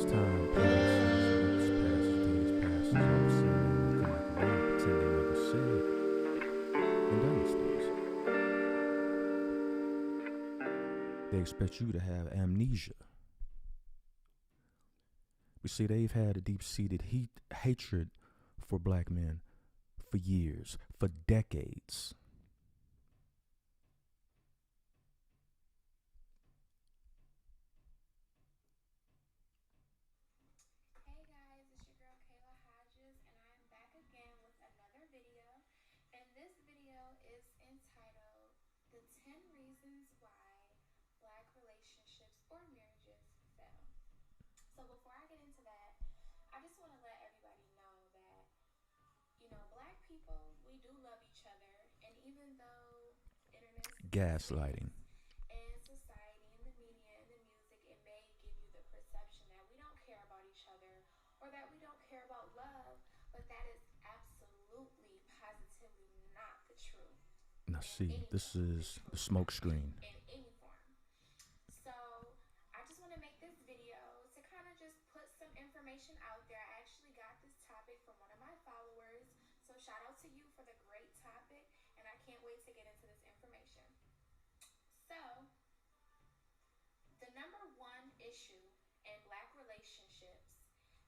time passes, weeks passes, days passes, all of a sudden they come back around, pretend they never said and done these things. They expect you to have amnesia. We see they've had a deep-seated hatred for black men for years, for decades. Hey guys, it's your girl Kayla Hodges, and I am back again with another video. And this video is entitled The 10 Reasons Why Black Relationships or Marriages Fail. So, before I get into that, I just want to let everybody know that, black people, we do love each other. And even though internet Gaslighting. statements and society and the media and the music, it may give you the perception that we don't care about each other or that we don't care about love, but that is absolutely, positively not the truth Now in see, any this form. The is the truth, smoke actually, screen. in any form. So I just want to make this video to kind of just put some information out there. I actually got this topic from one of my followers. So shout out to you for the great topic, and I can't wait to get into this information. So, the number one issue in black relationships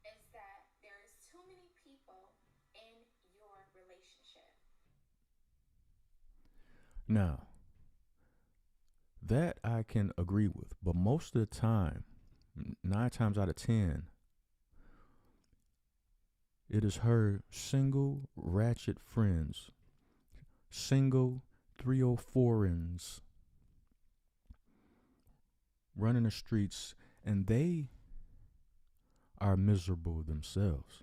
is that there is too many people in your relationship. Now, that I can agree with, but most of the time, 9 times out of 10, it is her single ratchet friends, single 304ins running the streets, and they are miserable themselves.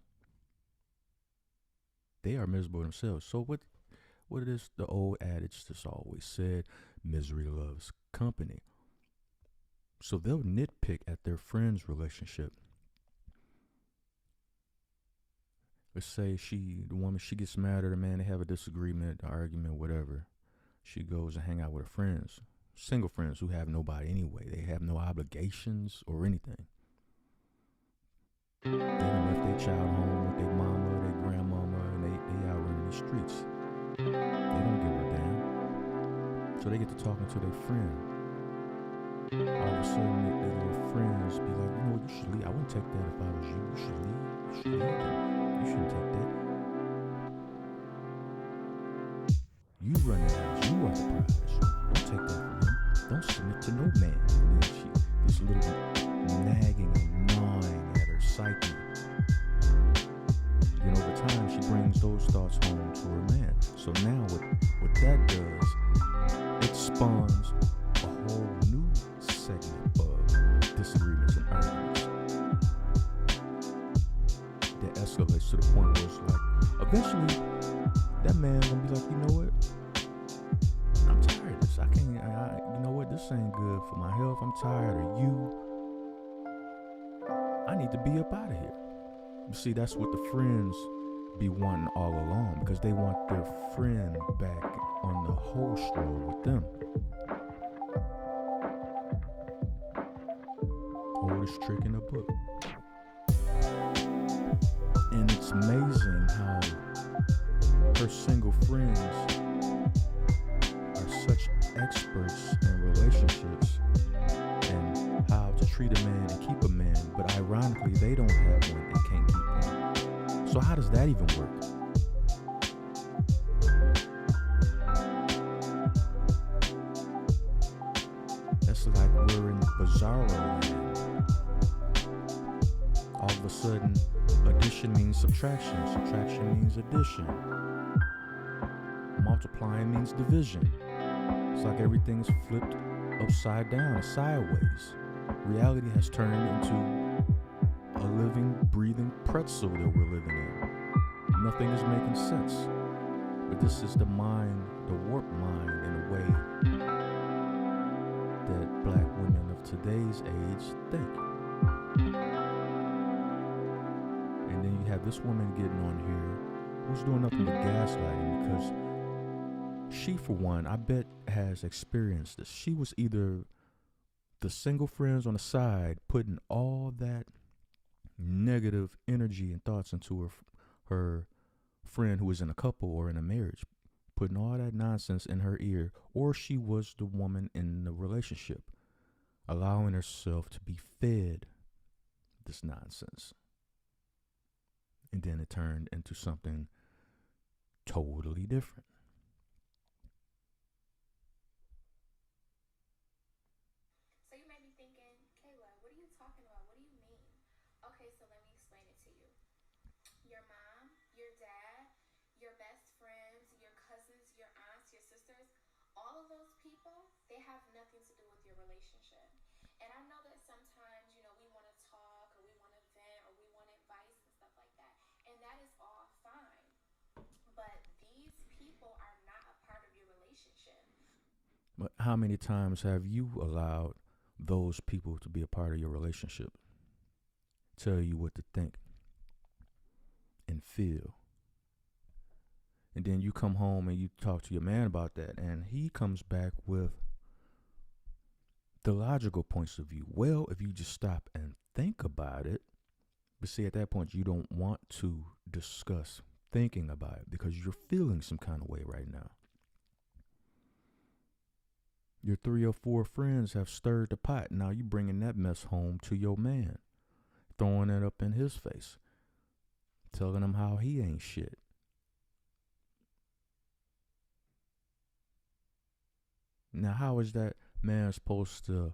They are miserable themselves. So what is the old adage that's always said? Misery loves company. So they'll nitpick at their friend's relationship. Let's say the woman, she gets mad at her man, they have a disagreement, an argument, whatever. She goes and hang out with her friends, single friends who have nobody anyway. They have no obligations or anything. They don't left their child home with their mama, their grandmama, and they out running the streets. They don't give a damn. So they get to talking to their friend. All of a sudden, their little friends be like, you should leave. I wouldn't take that if I was you. You should leave. You should leave. You shouldn't take that. You run the house. You are the prize. Don't take that from him. Don't submit to no man. And then she gets a little bit nagging and gnawing at her psyche. Then over time, she brings those thoughts home to her man. So now what that does, it spawns a whole new segment of disagreements and arguments that escalates to the point where it's like, eventually, that man gonna be like, you know what? I'm tired of this. I can't, you know what? This ain't good for my health. I'm tired of you. I need to be up out of here. You see, that's what the friends be wanting all along, because they want their friend back on the whole stroll with them. Oldest trick in the book. And it's amazing how her single friends are such experts in relationships and how to treat a man and keep a man, but ironically they don't have one and can't keep one. So how does that even work? That's like we're in bizarro land. All of a sudden, addition means subtraction, subtraction means addition, multiplying means division. It's like everything's flipped upside down, sideways. Reality has turned into a living, breathing pretzel that we're living in. Nothing is making sense. But this is the mind, the warped mind, in a way that black women of today's age think. And then you have this woman getting on here who's doing nothing but gaslighting, because she, for one, I bet has experienced this. She was either the single friends on the side putting all that negative energy and thoughts into her friend who is in a couple or in a marriage, putting all that nonsense in her ear, or she was the woman in the relationship, allowing herself to be fed this nonsense. And then it turned into something totally different. So you may be thinking, Kayla, what are you talking about? What do you mean? Okay, so let me explain it to you. Your mom, your dad, your best friends, your cousins, your aunts, your sisters, all of those people, they have nothing to do with your relationship. And I know that sometimes, we want to talk or we want to vent or we want advice and stuff like that. And that is all fine. But these people are not a part of your relationship. But how many times have you allowed those people to be a part of your relationship? Tell you what to think and feel. And then you come home and you talk to your man about that, and he comes back with the logical points of view. Well, if you just stop and think about it, but see, at that point, you don't want to discuss thinking about it because you're feeling some kind of way right now. Your 3 or 4 friends have stirred the pot. Now you bringing that mess home to your man, throwing it up in his face, telling him how he ain't shit. Now, how is that man supposed to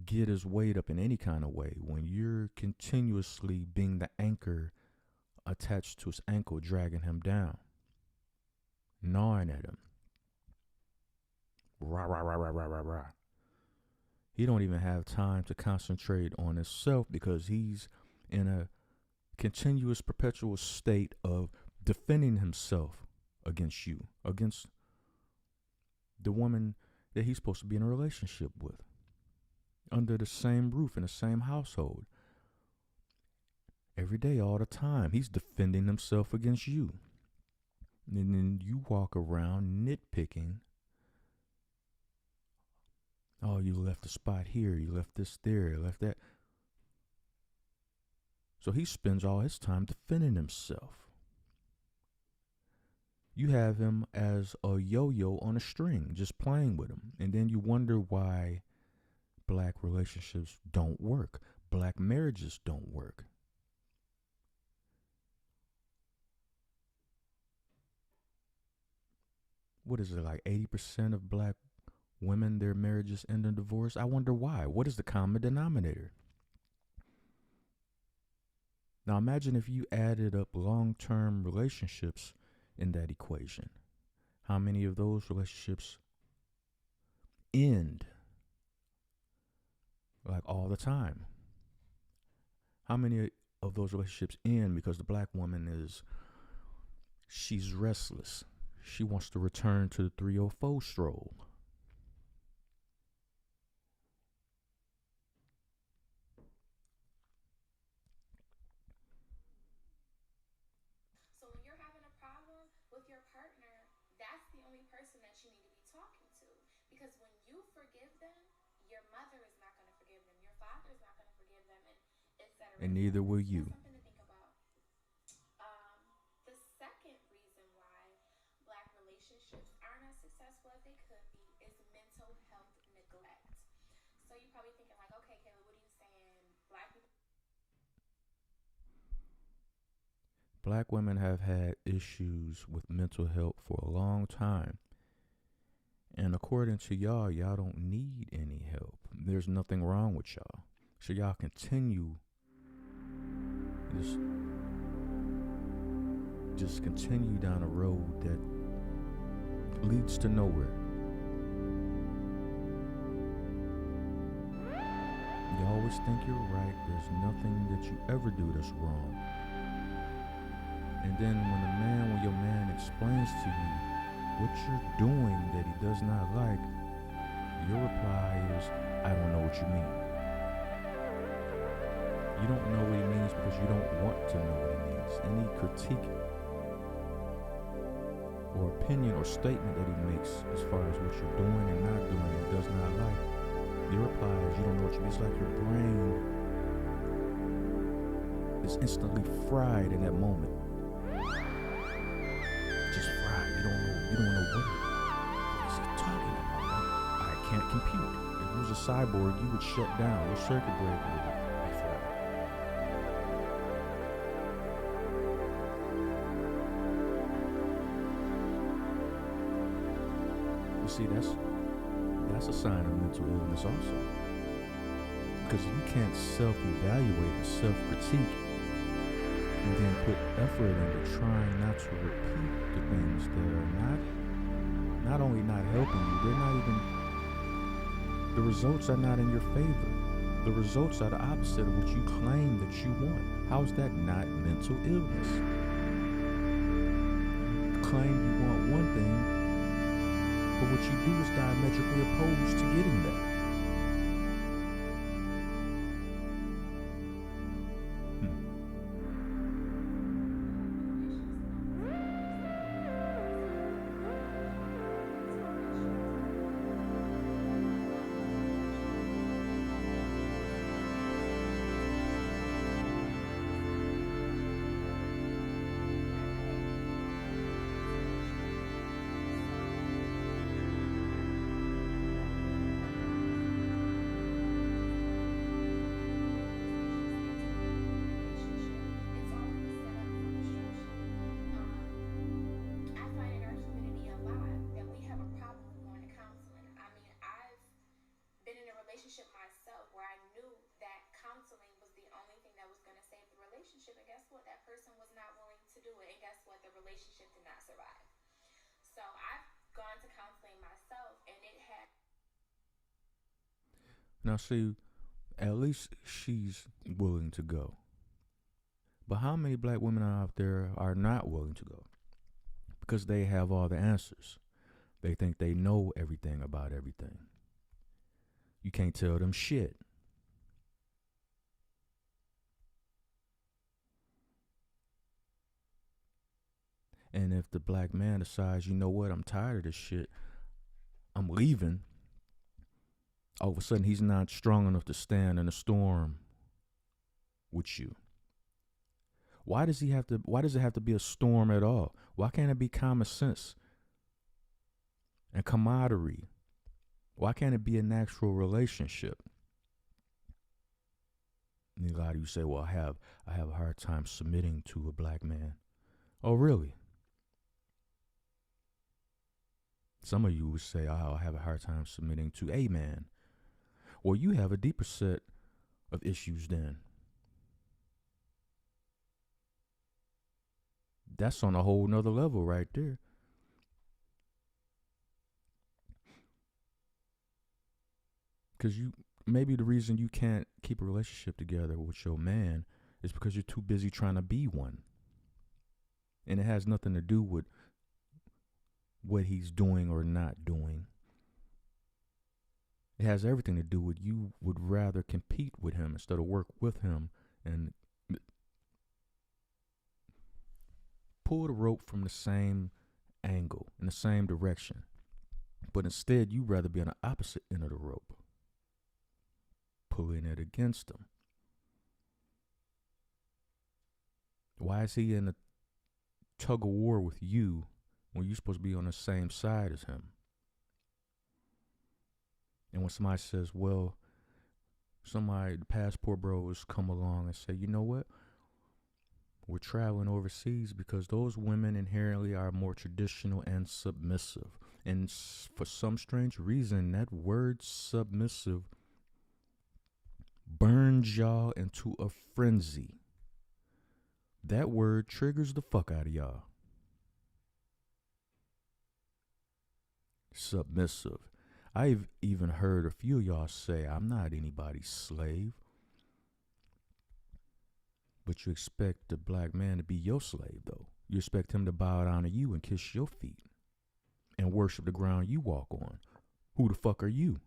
get his weight up in any kind of way when you're continuously being the anchor attached to his ankle, dragging him down, gnawing at him? Rah, rah, rah, rah, rah, rah, rah. He don't even have time to concentrate on himself because he's in a continuous, perpetual state of defending himself against you, against the woman that he's supposed to be in a relationship with, under the same roof, in the same household. Every day, all the time, he's defending himself against you. And then you walk around nitpicking. Oh, you left a spot here, you left this there, you left that. So he spends all his time defending himself. You have him as a yo-yo on a string, just playing with him. And then you wonder why black relationships don't work. Black marriages don't work. What is it, like 80% of black women, their marriages end in divorce? I wonder why. What is the common denominator? Now imagine if you added up long-term relationships in that equation. How many of those relationships end like all the time? How many of those relationships end because the black woman she's restless. She wants to return to the 304 stroll. So when you're having a problem with your partner, that's the only person that you need to be talking to. Because when you forgive them, your mother is not going to forgive them, your father is not going to forgive them, and et cetera, And et neither cetera. will So that's you. something to think about. The second reason why black relationships aren't as successful as they could be is mental health neglect. So you're probably thinking like, okay, Kayla, what are you saying? Black people. Black women have had issues with mental health for a long time. And according to y'all, y'all don't need any help. There's nothing wrong with y'all. So y'all continue this, just continue down a road that leads to nowhere. You always think you're right. There's nothing that you ever do that's wrong. And then when your man explains to you what you're doing that he does not like, your reply is, I don't know what you mean. You don't know what he means because you don't want to know what he means. Any critique or opinion or statement that he makes as far as what you're doing and not doing and does not like, your reply is, you don't know what you mean. It's like your brain is instantly fried in that moment. Just fried. You don't know what is he talking about. I can't compute. If you was a cyborg, you would shut down. Your circuit breaker would be fried. You see, that's a sign of mental illness also. Because you can't self-evaluate and self-critique and then put effort into trying not to repeat the things that are not only not helping you, they're not even, the results are not in your favor. The results are the opposite of what you claim that you want. How is that not mental illness? You claim you want one thing, but what you do is diametrically opposed to getting that. Been in a relationship myself where I knew that counseling was the only thing that was going to save the relationship. And guess what? That person was not willing to do it. And guess what? The relationship did not survive. So I've gone to counseling myself, and it had. Now, see, at least she's willing to go. But how many black women out there are not willing to go? Because they have all the answers. They think they know everything about everything. You can't tell them shit. And if the black man decides, you know what, I'm tired of this shit, I'm leaving, all of a sudden he's not strong enough to stand in a storm with you. Why does it have to be a storm at all? Why can't it be common sense and camaraderie? Why can't it be a natural relationship? And a lot of you say, well, I have a hard time submitting to a black man. Oh, really? Some of you would say, oh, I have a hard time submitting to a man. Well, you have a deeper set of issues then. That's on a whole nother level right there. Because maybe the reason you can't keep a relationship together with your man is because you're too busy trying to be one. And it has nothing to do with what he's doing or not doing. It has everything to do with you would rather compete with him instead of work with him and pull the rope from the same angle in the same direction. But instead, you'd rather be on the opposite end of the rope, pulling it against him. Why is he in a tug of war with you when you're supposed to be on the same side as him? And when somebody says, well, the passport bros come along and say, you know what? We're traveling overseas because those women inherently are more traditional and submissive. And for some strange reason, that word submissive burns y'all into a frenzy. That word triggers the fuck out of y'all. Submissive. I've even heard a few of y'all say, I'm not anybody's slave. But you expect the black man to be your slave, though. You expect him to bow down to you and kiss your feet and worship the ground you walk on. Who the fuck are you?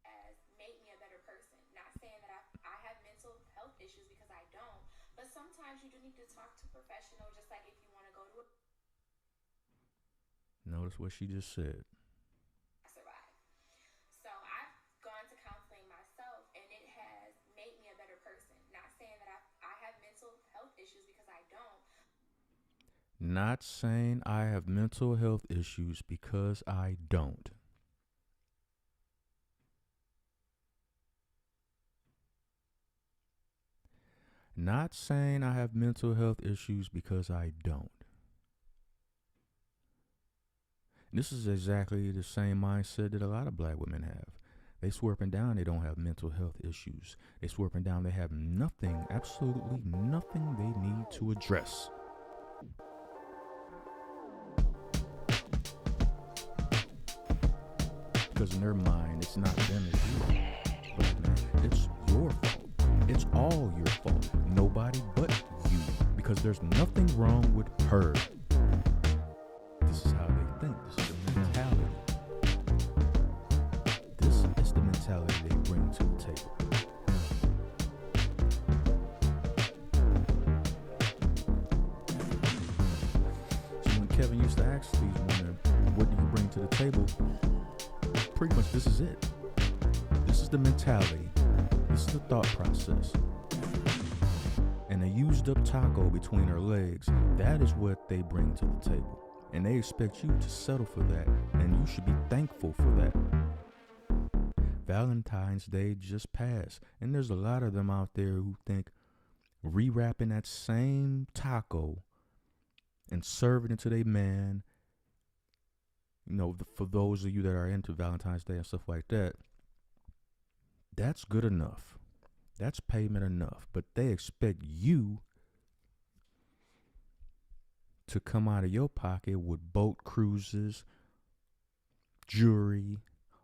As made me a better person. Not saying that I have mental health issues, because I don't. But sometimes you do need to talk to a professional, just like if you want to go to a Notice what she just said. survive. So I've gone to counseling myself, and it has made me a better person. Not saying that I have mental health issues, because I don't. Not saying I have mental health issues because I don't. Not saying I have mental health issues because I don't. This is exactly the same mindset that a lot of black women have. They swear up and down they don't have mental health issues. They swear up and down they have nothing, absolutely nothing they need to address. Because in their mind, it's not them, it's you. But man, it's your fault. It's all your fault. Nobody but you. Because there's nothing wrong with her. This is how they think. This is the mentality. This is the mentality they bring to the table. So when Kevin used to ask these women, what do you bring to the table? Pretty much this is it. This is the mentality. This is the thought process. And a used up taco between her legs, that is what they bring to the table. And they expect you to settle for that, and you should be thankful for that. Valentine's Day just passed, and there's a lot of them out there who think rewrapping that same taco and serving it to their man, you know, for those of you that are into Valentine's Day and stuff like that, that's good enough. That's payment enough. But they expect you to come out of your pocket with boat cruises, jewelry,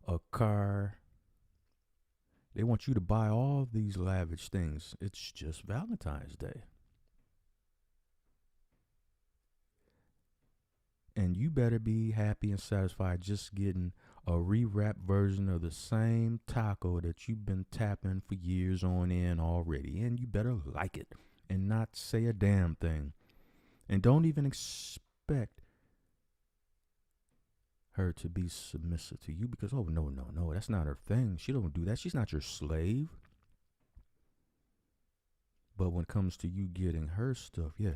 a car. They want you to buy all these lavish things. It's just Valentine's Day. And you better be happy and satisfied just getting a rewrapped version of the same taco that you've been tapping for years on end already. And you better like it and not say a damn thing. And don't even expect her to be submissive to you because, oh, no, that's not her thing. She don't do that. She's not your slave. But when it comes to you getting her stuff, yeah,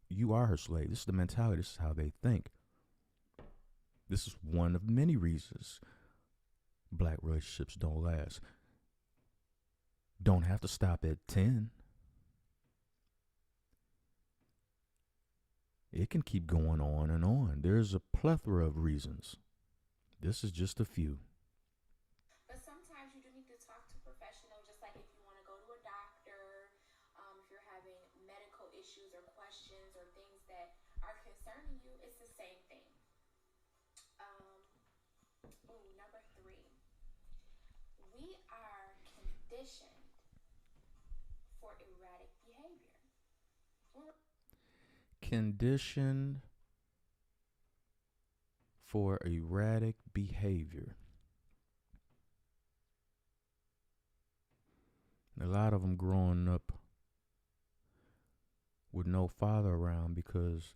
you are her slave. This is the mentality. This is how they think. This is one of many reasons black relationships don't last. Don't have to stop at 10. It can keep going on and on. There's a plethora of reasons. This is just a few. But sometimes you do need to talk to a professional, just like if you want to go to a doctor, if you're having medical issues or questions or things that are concerning you, it's the same thing. Number 3, we are conditioned for erratic behavior. Conditioned for erratic behavior. A lot of them growing up with no father around because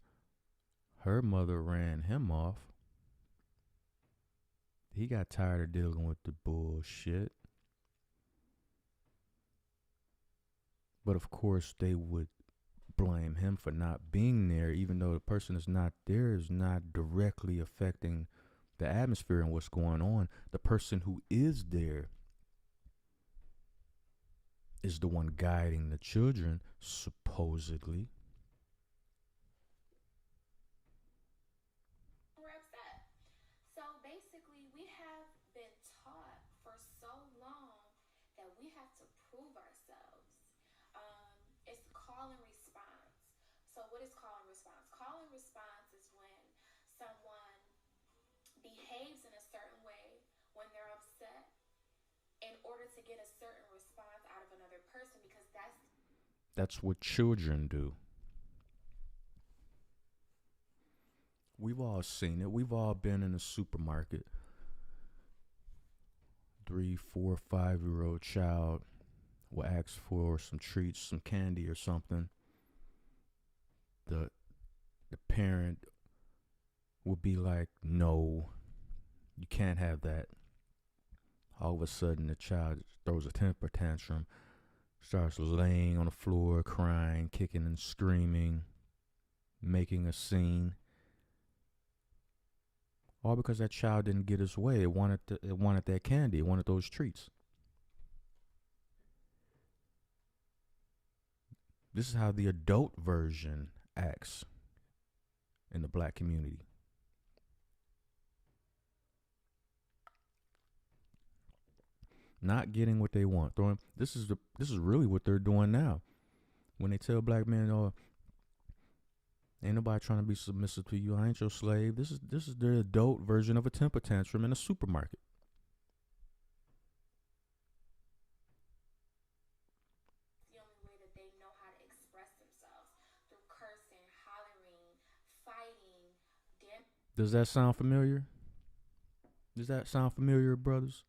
her mother ran him off. He got tired of dealing with the bullshit. But of course, they would blame him for not being there, even though the person is not there, is not directly affecting the atmosphere and what's going on. The person who is there is the one guiding the children, supposedly. We're upset. So basically, we have been taught for so long that we have to prove ourselves. It's call and response. So what is call and response? Call and response is when someone behaves in a certain way when they're upset in order to get a certain response out of another person, because That's what children do. We've all seen it. We've all been in a supermarket. 3, 4, 5-year-old child will ask for some treats, some candy or something. The parent would be like, no, you can't have that. All of a sudden, the child throws a temper tantrum, starts laying on the floor, crying, kicking and screaming, making a scene. All because that child didn't get his way. It wanted that candy. It wanted those treats. This is how the adult version acts in the black community. Not getting what they want. This is really what they're doing now. When they tell black men, "Oh, ain't nobody trying to be submissive to you. I ain't your slave." This is the adult version of a temper tantrum in a supermarket. The only way that they know how to express themselves through cursing, hollering, fighting. Does that sound familiar? Does that sound familiar, brothers?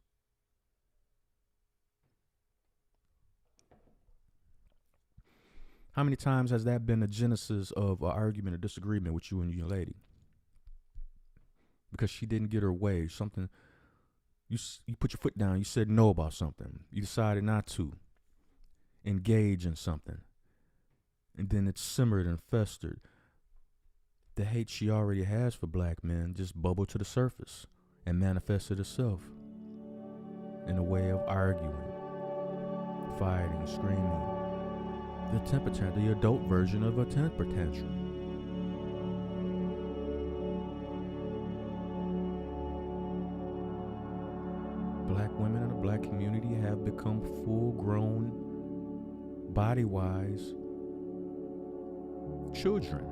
How many times has that been the genesis of an argument or disagreement with you and your lady? Because she didn't get her way. Something, you put your foot down. You said no about something. You decided not to engage in something. And then it simmered and festered. The hate she already has for black men just bubbled to the surface and manifested itself in a way of arguing, fighting, screaming. The temper tantrum, the adult version of a temper tantrum. Black women in the black community have become full-grown, body-wise children,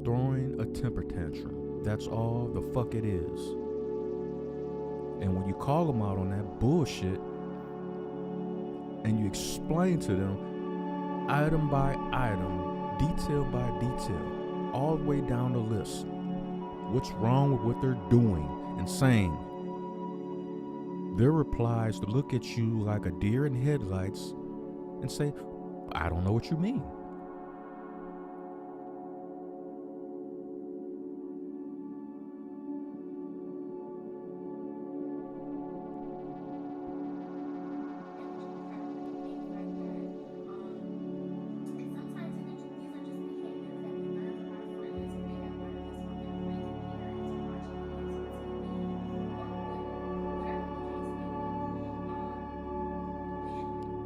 throwing a temper tantrum. That's all the fuck it is. And when you call them out on that bullshit, and you explain to them item by item, detail by detail, all the way down the list, what's wrong with what they're doing and saying, their replies to look at you like a deer in headlights and say, "I don't know what you mean."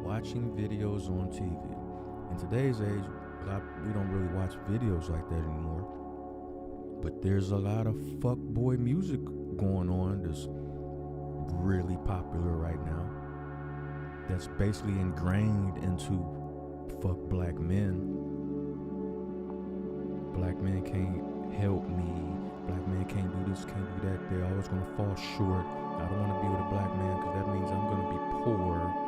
Watching videos on TV. In today's age, we don't really watch videos like that anymore. But there's a lot of fuckboy music going on that's really popular right now. That's basically ingrained into fuck black men. Black men can't help me. Black men can't do this, can't do that. They're always gonna fall short. I don't want to be with a black man because that means I'm gonna be poor.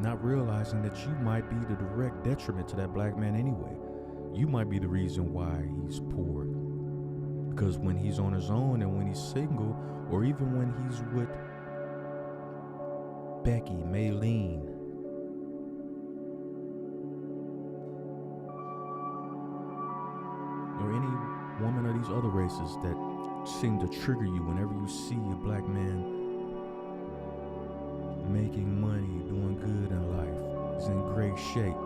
Not realizing that you might be the direct detriment to that black man anyway. You might be the reason why he's poor. Because when he's on his own and when he's single, or even when he's with Becky, Maylene, or any woman of these other races that seem to trigger you whenever you see a black man making money, doing good in life, is in great shape,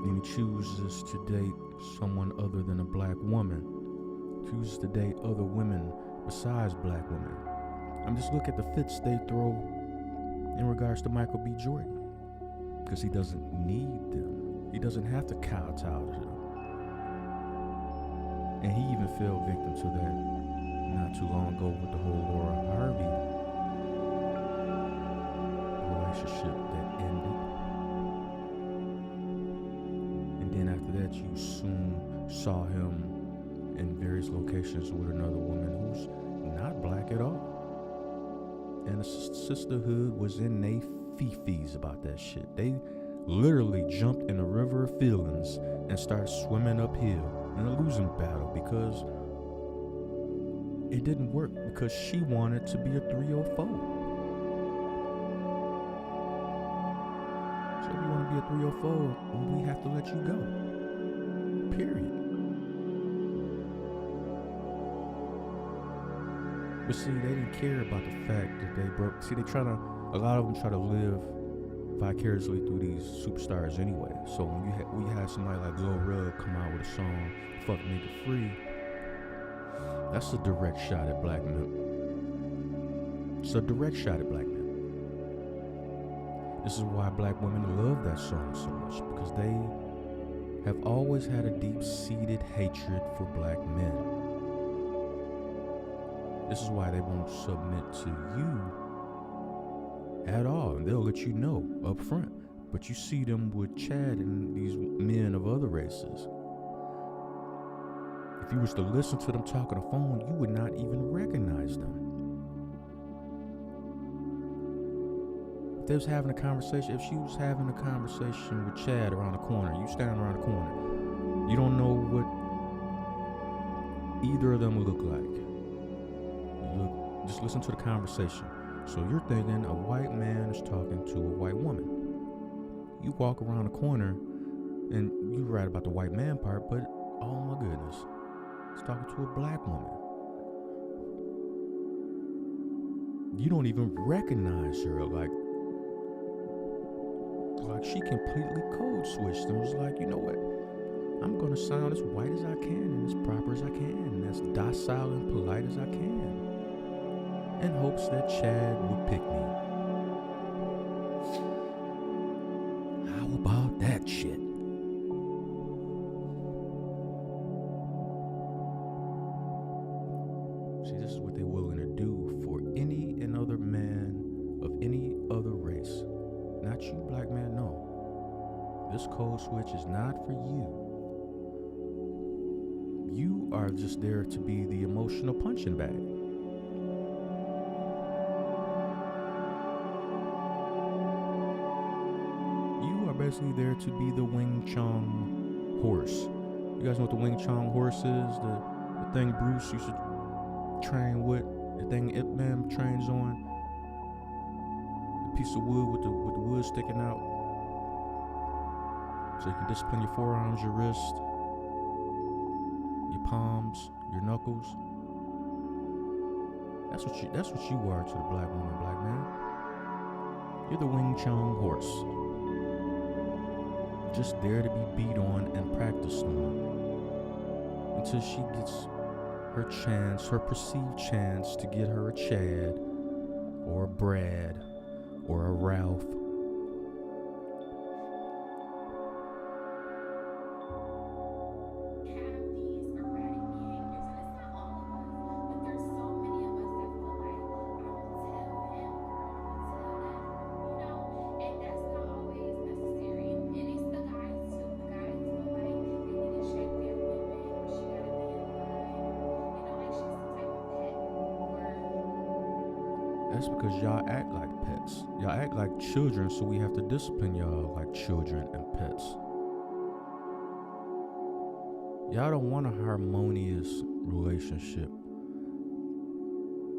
and he chooses to date someone other than a black woman, chooses to date other women besides black women. Just look at the fits they throw in regards to Michael B. Jordan, because he doesn't need them. He doesn't have to kowtow to them. And he even fell victim to that not too long ago with the whole Laura Harvey relationship that ended. And then after that, you soon saw him in various locations with another woman who's not black at all. And the sisterhood was in they fifis about that shit. They literally jumped in a river of feelings and started swimming uphill in a losing battle because it didn't work, because she wanted to be a 304. be a 304 and we have to let you go. Period. But see, they didn't care about the fact that they broke. See, a lot of them try to live vicariously through these superstars anyway. So when we had somebody like Lil Rug come out with a song, "Fuck Nigga Free," that's a direct shot at black men. It's a direct shot at black men. This is why black women love that song so much, because they have always had a deep-seated hatred for black men. This is why they won't submit to you at all, and they'll let you know up front. But you see them with Chad and these men of other races. If you was to listen to them talk on the phone, you would not even recognize them. If they was having a conversation, if she was having a conversation with Chad around the corner, you standing around the corner, you don't know what either of them look like. Just listen to the conversation. So you're thinking a white man is talking to a white woman. You walk around the corner and you write about the white man part, but oh my goodness, it's talking to a black woman. You don't even recognize her. Like she completely code switched and was like, you know what? I'm gonna sound as white as I can and as proper as I can and as docile and polite as I can, in hopes that Chad would pick me. How about that shit? See, this is what they're willing to do for any and other man of any other race. Not you, black man, no. This code switch is not for you. You are just there to be the emotional punching bag. You are basically there to be the Wing Chun horse. You guys know what the Wing Chun horse is? The thing Bruce used to train with, the thing Ip Man trains on. The piece of wood with the wood sticking out. So you can discipline your forearms, your wrist, your palms, your knuckles. That's what you are to the black woman, black man. You're the Wing Chun horse. Just there to be beat on and practiced on until she gets her chance, her perceived chance to get her a Chad or a Brad or a Ralph. That's because y'all act like pets. Y'all act like children, so we have to discipline y'all like children and pets. Y'all don't want a harmonious relationship.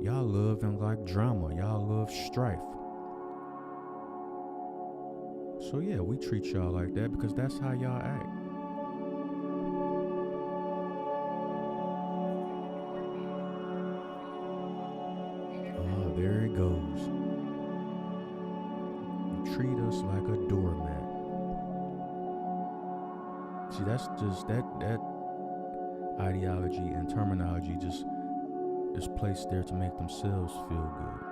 Y'all love and like drama. Y'all love strife. So yeah, we treat y'all like that because that's how y'all act. There it goes. You treat us like a doormat. See, that's just that ideology and terminology just is placed there to make themselves feel good.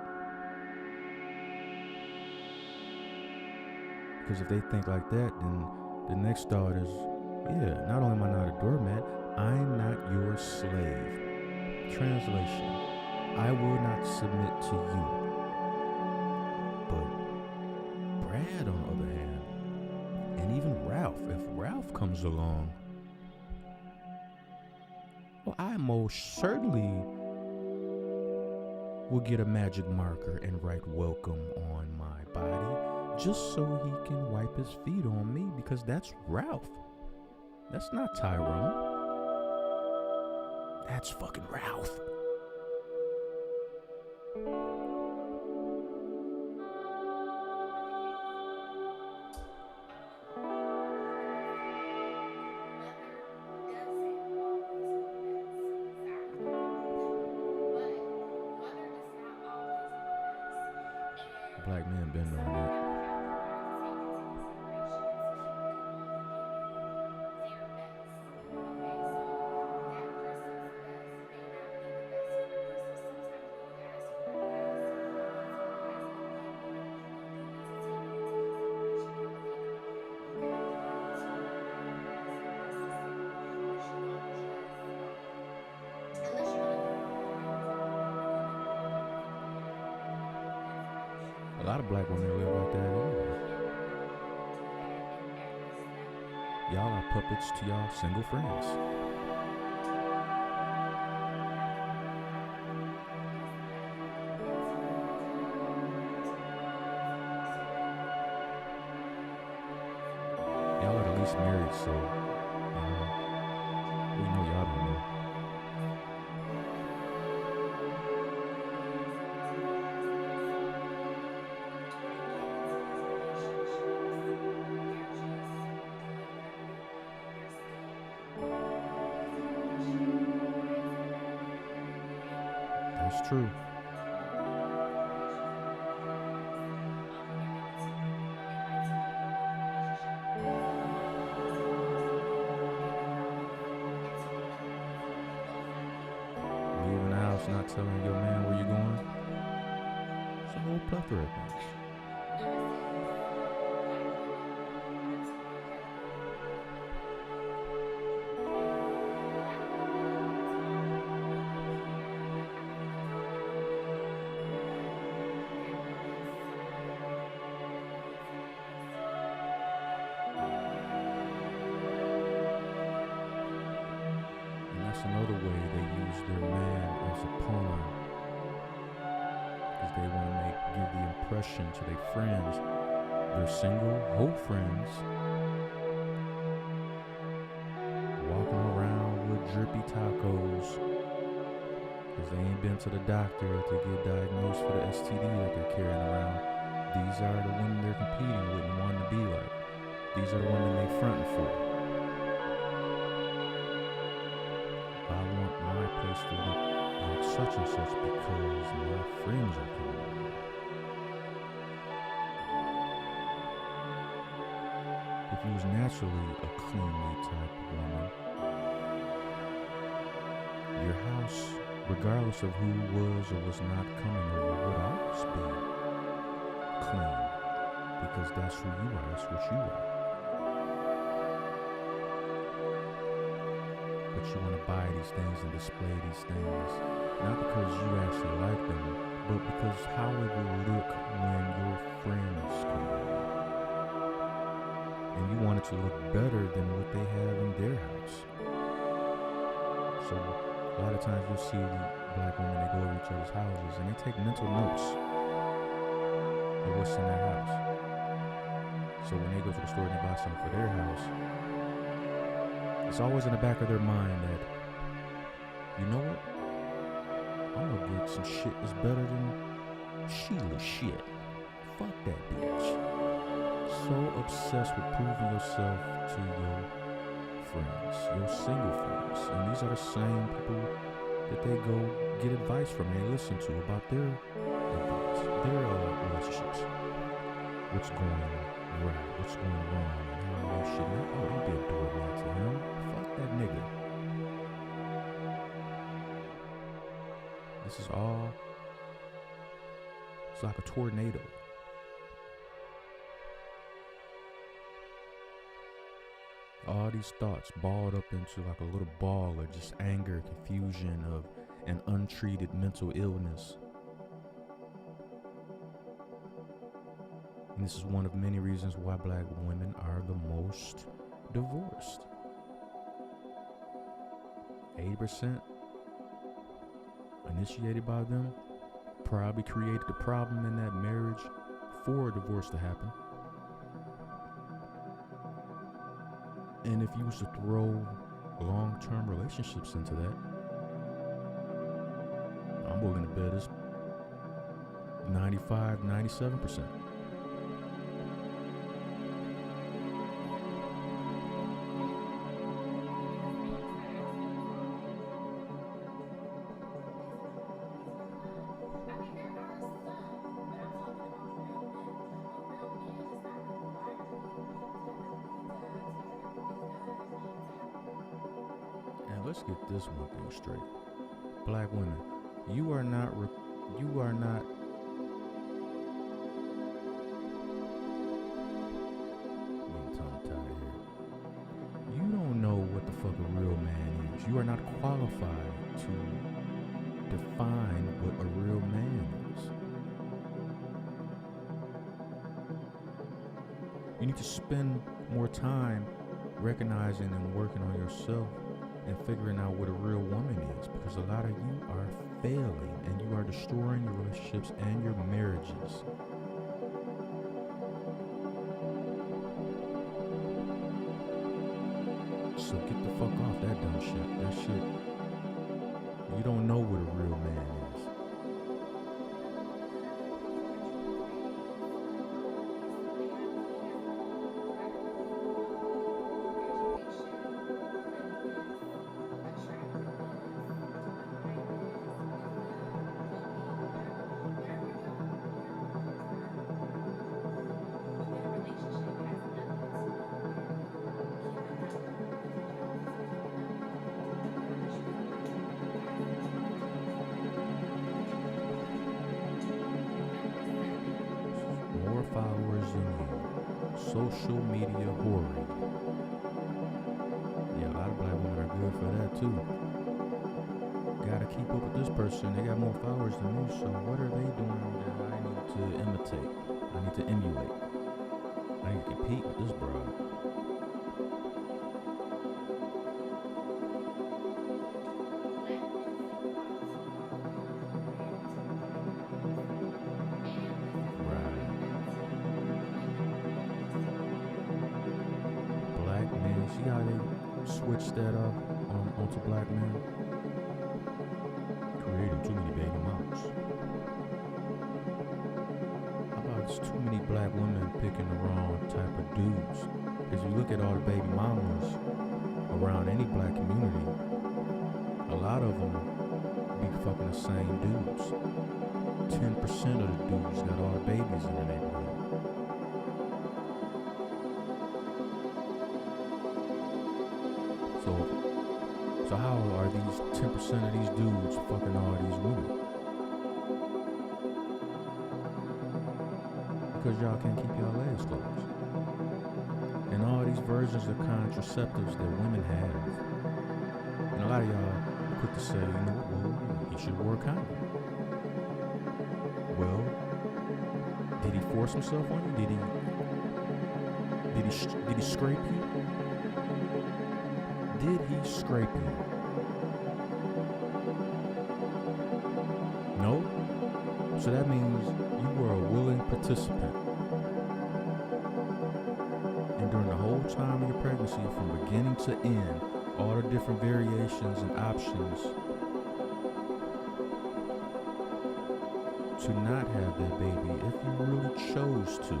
Because if they think like that, then the next thought is, yeah, not only am I not a doormat, I'm not your slave. Translation: I will not submit to you. But Brad, on the other hand, and even Ralph, if Ralph comes along, well, I most certainly will get a magic marker and write welcome on my body just so he can wipe his feet on me, because that's Ralph. That's not Tyrone. That's fucking Ralph. Black men been doing that. A lot of black women live like that anyway. Y'all are puppets to y'all single friends. Y'all are at least married, so we know y'all don't know. That's true. Leaving the house, not telling your man where you're going. It's a whole plethora of things. That's another way they use their man as a pawn, because they want to give the impression to their friends, their single whole friends, walking around with drippy tacos because they ain't been to the doctor to get diagnosed for the STD that they're carrying around. These are the women they're competing with and wanting to be like. These are the women they fronting for. I want my place to look like such and such because my friends are coming over. If you was naturally a cleanly type of woman, your house, regardless of who was or was not coming over, would always be clean, because that's who you are, that's what you are. But you want to buy these things and display these things, not because you actually like them, but because how it will look when your friends come over. And you want it to look better than what they have in their house. So a lot of times you'll see black women, they go over each other's houses and they take mental notes of what's in that house. So when they go to the store and they buy something for their house, it's always in the back of their mind that, you know what? I'm gonna get some shit that's better than Sheila's shit. Fuck that bitch. So obsessed with proving yourself to your friends, your single friends. And these are the same people that they go get advice from and they listen to about their advice, their relationships. What's going right, what's going wrong, and how they should not. Oh, don't be a doormat to him. Fuck that nigga. This is all, it's like a tornado. All these thoughts balled up into like a little ball of just anger, confusion, of an untreated mental illness. And this is one of many reasons why black women are the most divorced. 80% initiated by them, probably created the problem in that marriage for a divorce to happen. And if you was to throw long-term relationships into that, I'm willing to bet it's 95, 97%. let's get this one thing straight. Black women, you are not. You are not. I'm tongue tied here. You don't know what the fuck a real man is. You are not qualified to define what a real man is. You need to spend more time recognizing and working on yourself and figuring out what a real woman is, because a lot of you are failing and you are destroying your relationships and your marriages. So get the fuck off that dumb shit. That shit, you don't know what a real man is. More followers than you. Social media whoring. Yeah, a lot of black women are good for that too. Gotta keep up with this person. They got more followers than me, so what are they doing that I need to imitate? I need to emulate. I need to compete with this broad. Black men, see how they switch that up onto black men? Creating too many baby mamas. How about it's too many black women picking the wrong type of dudes? Because you look at all the baby mamas around any black community, a lot of them be fucking the same dudes. 10% of the dudes got all the babies in the neighborhood. So how are these 10% of these dudes fucking all these women? Because y'all can't keep y'all legs closed. And all these versions of contraceptives that women have. And a lot of y'all are quick to say, you know what, well, he should have wore a condom. Well, did he force himself on you? Did he scrape you? Did he scrape you? No? So that means you were a willing participant. And during the whole time of your pregnancy, from beginning to end, all the different variations and options to not have that baby, if you really chose to,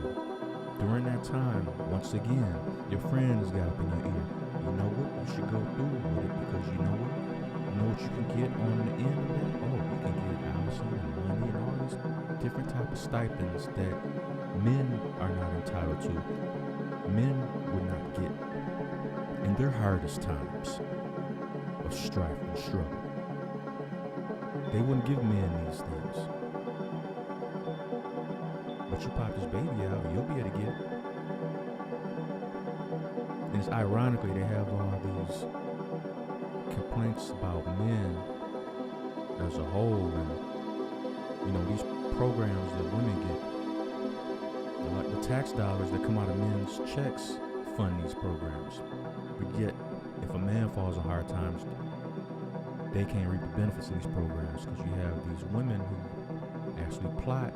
during that time, once again, your friends got up in your ear. You know what? You should go through with it, because you know what? You know what you can get on the end of that? Oh, you can get housing and money and all these different type of stipends that men are not entitled to. Men would not get in their hardest times of strife and struggle. They wouldn't give men these things. But you pop this baby out, you'll be able to get it. And it's ironically, they have all these complaints about men as a whole, and you know, these programs that women get, like the tax dollars that come out of men's checks fund these programs. But yet, if a man falls on hard times, they can't reap the benefits of these programs, because you have these women who actually plot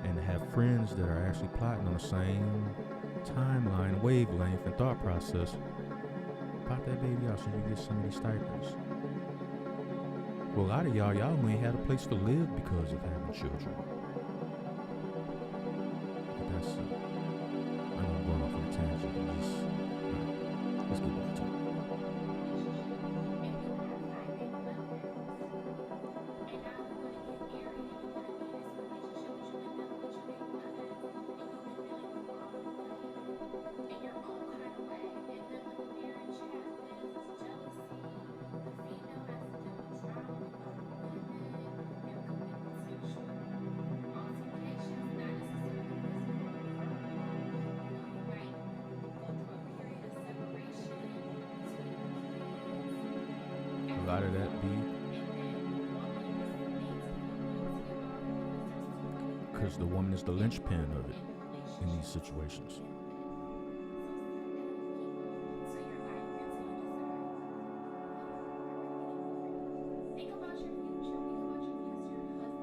and have friends that are actually plotting on the same timeline, wavelength, and thought process. Pop that baby out so you get some of these stipends. Well, a lot of y'all only had a place to live because of having children. But that's I know I'm going off on a tangent. Let's get back to it. In your own kind of way, and then when the marriage happens, jealousy lot of that beat and then the woman's made to feel guilty about it because there's too many because the women woman is the linchpin of it in the in these relationship to situations. begin with. So step many people into your life until you decide, think about your future. Think about your future husband or wife. Consider them.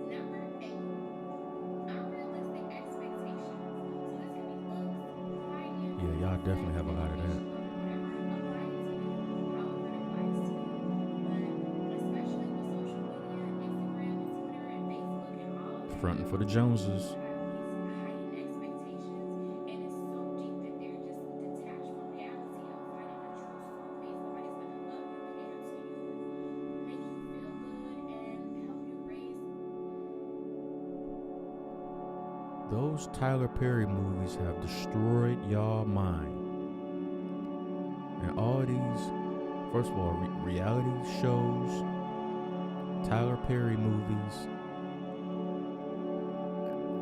Number 8, unrealistic expectations. So this could be looks, Yeah, finances, y'all sex, definitely have a lot of that. education level, whatever applies to you, however it applies to you. But especially with social media, Instagram and Twitter and Facebook and all of that, Fronting for the people Joneses. have these heightened expectations, and it's so deep that they're just detached from reality of finding a true soulmate, somebody's gonna love you, cater to you, make you feel good, and help you raise. Those Tyler Perry movies have destroyed y'all mind. And all these, first of all, reality shows, Tyler Perry movies,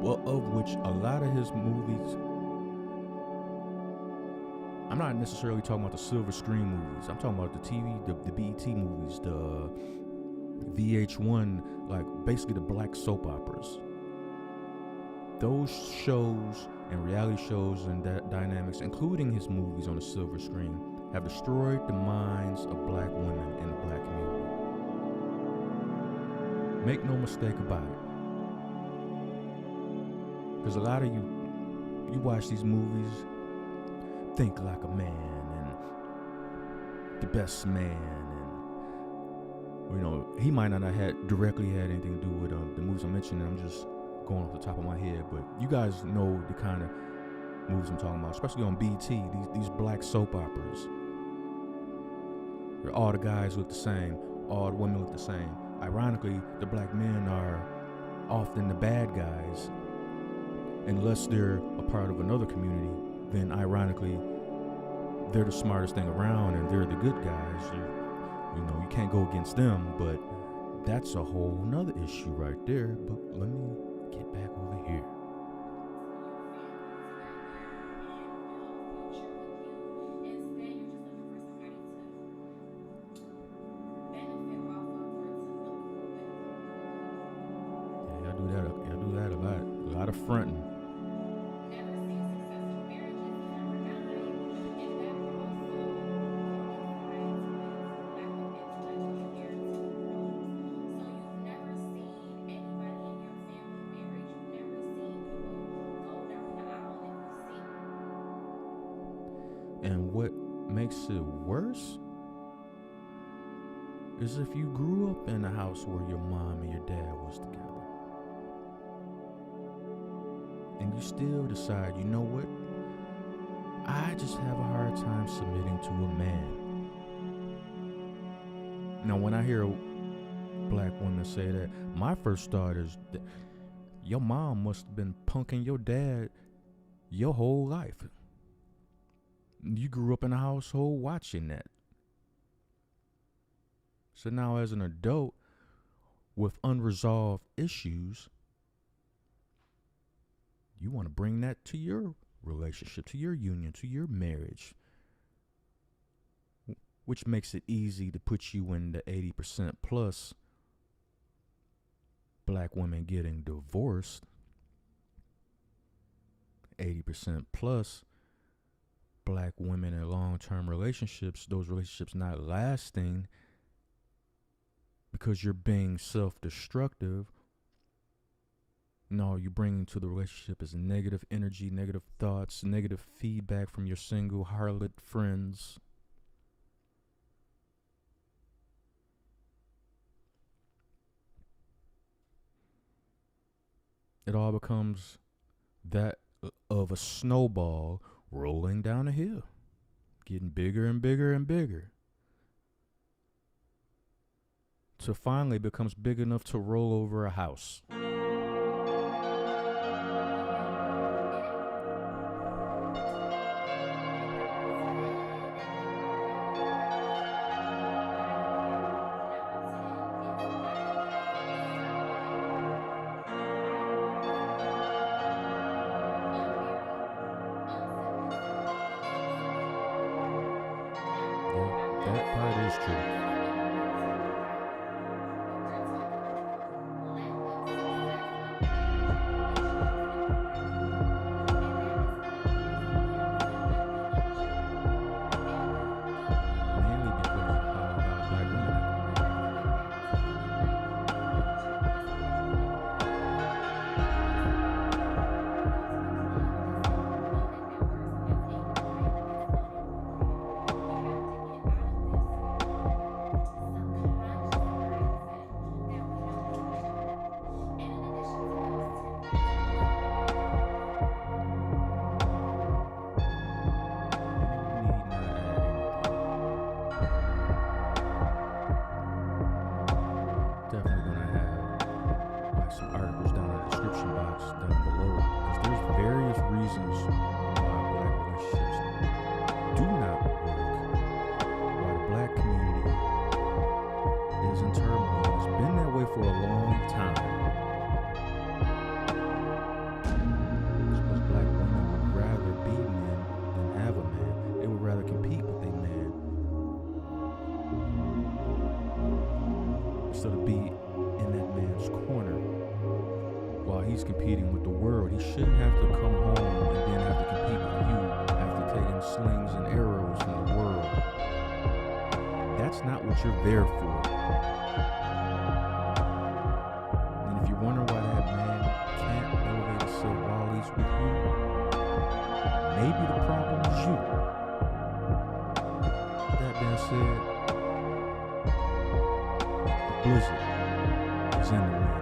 well, of which a lot of his movies, I'm not necessarily talking about the silver screen movies. I'm talking about the TV, the BET movies, the VH1, like basically the black soap operas. Those shows and reality shows and that dynamics, including his movies on the silver screen, have destroyed the minds of black women in the black community. Make no mistake about it. Because a lot of you watch these movies, think like a man and the best man, and he might not have directly had anything to do with the movies I'm mentioning. I'm just going off the top of my head, but you guys know the kind of movies I'm talking about, especially on BT. These black soap operas, where all the guys look the same, all the women look the same. Ironically, the black men are often the bad guys, unless they're a part of another community. Then, ironically, they're the smartest thing around, and they're the good guys. You can't go against them, but that's a whole nother issue right there. But let me get back over here. Yeah, y'all do that a lot. A lot of fronting. And what makes it worse is if you grew up in a house where your mom and your dad was together, and you still decide, you know what, I just have a hard time submitting to a man. Now, when I hear black women say that, my first thought is that your mom must have been punking your dad your whole life. You grew up in a household watching that. So now, as an adult with unresolved issues, you want to bring that to your relationship, to your union, to your marriage, which makes it easy to put you in the 80% plus black women getting divorced, 80% plus black women in long-term relationships, those relationships not lasting because you're being self-destructive. No, you bring to the relationship is negative energy, negative thoughts, negative feedback from your single harlot friends. It all becomes that of a snowball rolling down a hill, getting bigger and bigger and bigger, till finally it becomes big enough to roll over a house. That's true. Mainly because of how a lot of black women act. You need not add anything. Definitely gonna have like some articles down in the description box down below because there's various reasons why black relationships do not work. Why the black community is in turmoil. It's been that way for a long time. It's because black women would rather be men than have a man. They would rather compete with a man instead of be in that man's corner while he's competing with the world. He shouldn't have to come home and then have to compete with you after taking slings and arrows from the world. That's not what you're there for. And if you wonder why that man can't elevate himself while he's with you, maybe the problem is you. That being said, the blizzard is in the wind.